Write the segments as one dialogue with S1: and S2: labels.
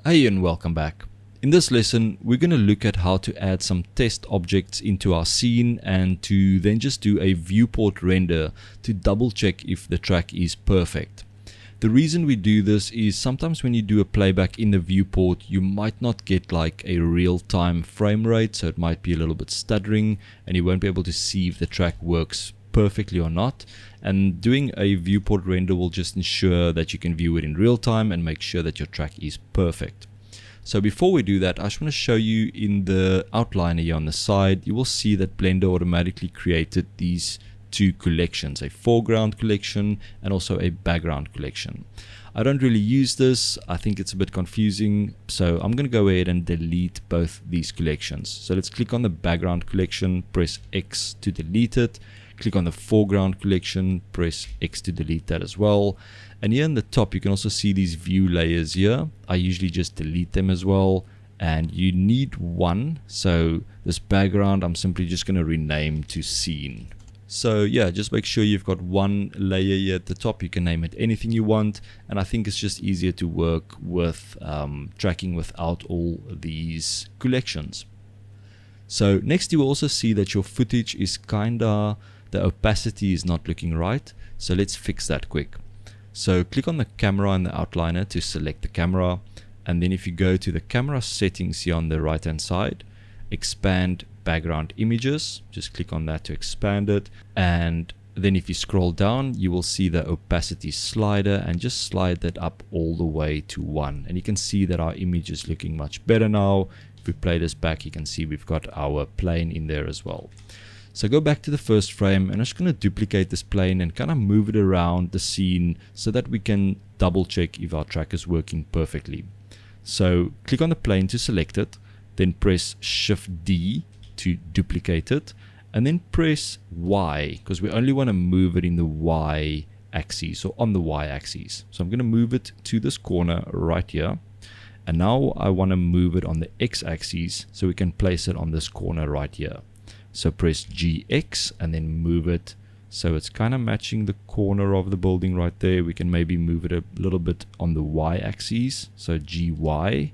S1: Hey and welcome back. In this lesson, we're going to look at how to add some test objects into our scene and to then just do a viewport render to double check if the track is perfect. The reason we do this is sometimes when you do a playback in the viewport, you might not get like a real-time frame rate, so it might be a little bit stuttering and you won't be able to see if the track works perfectly or not. And doing a viewport render will just ensure that you can view it in real time and make sure that your track is perfect. So before we do that, I just want to show you in the outliner here on the side, you will see that Blender automatically created these two collections, a foreground collection and also a background collection. I don't really use this. I think it's a bit confusing. So I'm going to go ahead and delete both these collections. So let's click on the background collection, press X to delete it. Click on the foreground collection, press X to delete that as well. And here in the top, you can also see these view layers here. I usually just delete them as well. And you need one. So this background, I'm simply just going to rename to scene. So yeah, just make sure you've got one layer here at the top. You can name it anything you want. And I think it's just easier to work with tracking without all these collections. So next you will also see that your footage is the opacity is not looking right. So let's fix that quick. So click on the camera in the outliner to select the camera. And then if you go to the camera settings here on the right hand side, expand background images, just click on that to expand it. And then if you scroll down, you will see the opacity slider and just slide that up all the way to 1. And you can see that our image is looking much better now. If we play this back, you can see we've got our plane in there as well. So go back to the first frame and I'm just going to duplicate this plane and kind of move it around the scene so that we can double check if our track is working perfectly. So click on the plane to select it, then press Shift D to duplicate it, and then press Y because we only want to move it in the Y axis or on the Y axis. So I'm going to move it to this corner right here. And now I want to move it on the X axis so we can place it on this corner right here. So press GX and then move it so it's kind of matching the corner of the building right there. We can maybe move it a little bit on the Y axis, so GY,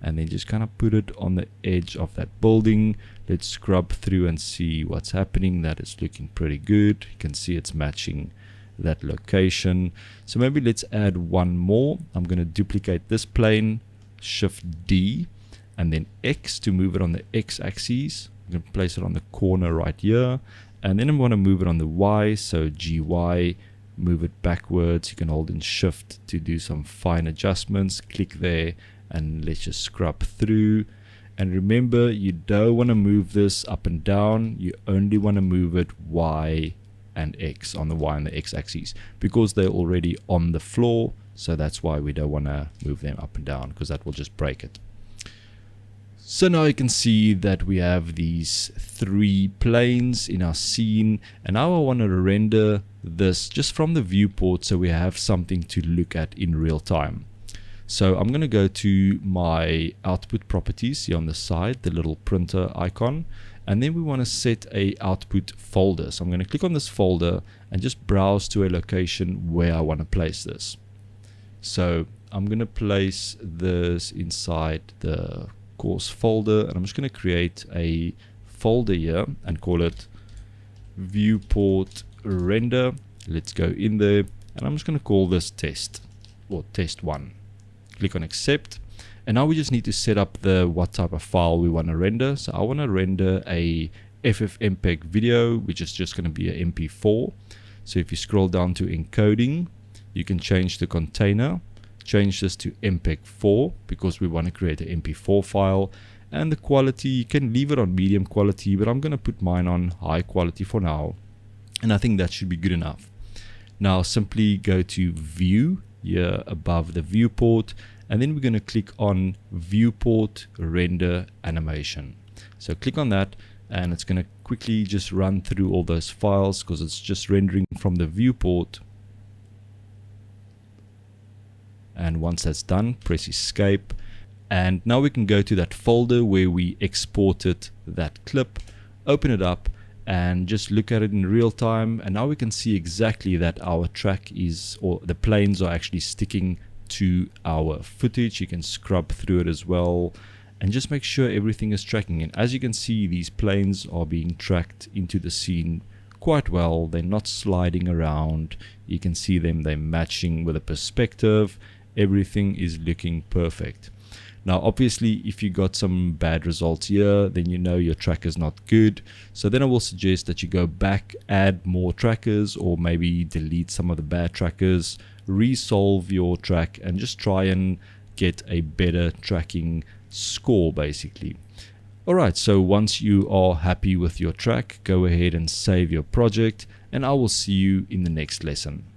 S1: and then just kind of put it on the edge of that building. Let's scrub through and see what's happening. That is looking pretty good. You can see it's matching that location. So maybe let's add one more. I'm going to duplicate this plane, Shift D, and then X to move it on the X axis. I'm going to place it on the corner right here, and then I'm going to move it on the Y, so GY, move it backwards. You can hold in Shift to do some fine adjustments. Click there and let's just scrub through. And remember, you don't want to move this up and down. You only want to move it Y and X, on the Y and the X axis, because they're already on the floor. So that's why we don't want to move them up and down, because that will just break it. So now you can see that we have these three planes in our scene, and now I want to render this just from the viewport so we have something to look at in real time. So I'm going to go to my output properties here on the side, the little printer icon, and then we want to set a output folder. So I'm going to click on this folder and just browse to a location where I want to place this. So I'm going to place this inside the course folder, and I'm just going to create a folder here and call it viewport render. Let's go in there, and I'm just going to call this test, or test 1. Click on accept, and now we just need to set up what type of file we want to render. So I want to render a FFmpeg video, which is just going to be an MP4. So if you scroll down to encoding, you can change the container, change this to MPEG-4 because we want to create an MP4 file, and the quality, you can leave it on medium quality, but I'm going to put mine on high quality for now, and I think that should be good enough. Now simply go to view here above the viewport, and then we're going to click on viewport render animation. So click on that, and it's going to quickly just run through all those files because it's just rendering from the viewport. And once that's done, press escape. And now we can go to that folder where we exported that clip, open it up, and just look at it in real time. And now we can see exactly that our track is, or the planes are actually sticking to our footage. You can scrub through it as well and just make sure everything is tracking. And as you can see, these planes are being tracked into the scene quite well. They're not sliding around. You can see them, they're matching with the perspective. Everything is looking perfect. Now obviously if you got some bad results here, then you know your track is not good. So then I will suggest that you go back, add more trackers, or maybe delete some of the bad trackers, resolve your track, and just try and get a better tracking score basically. Alright, so once you are happy with your track, go ahead and save your project, and I will see you in the next lesson.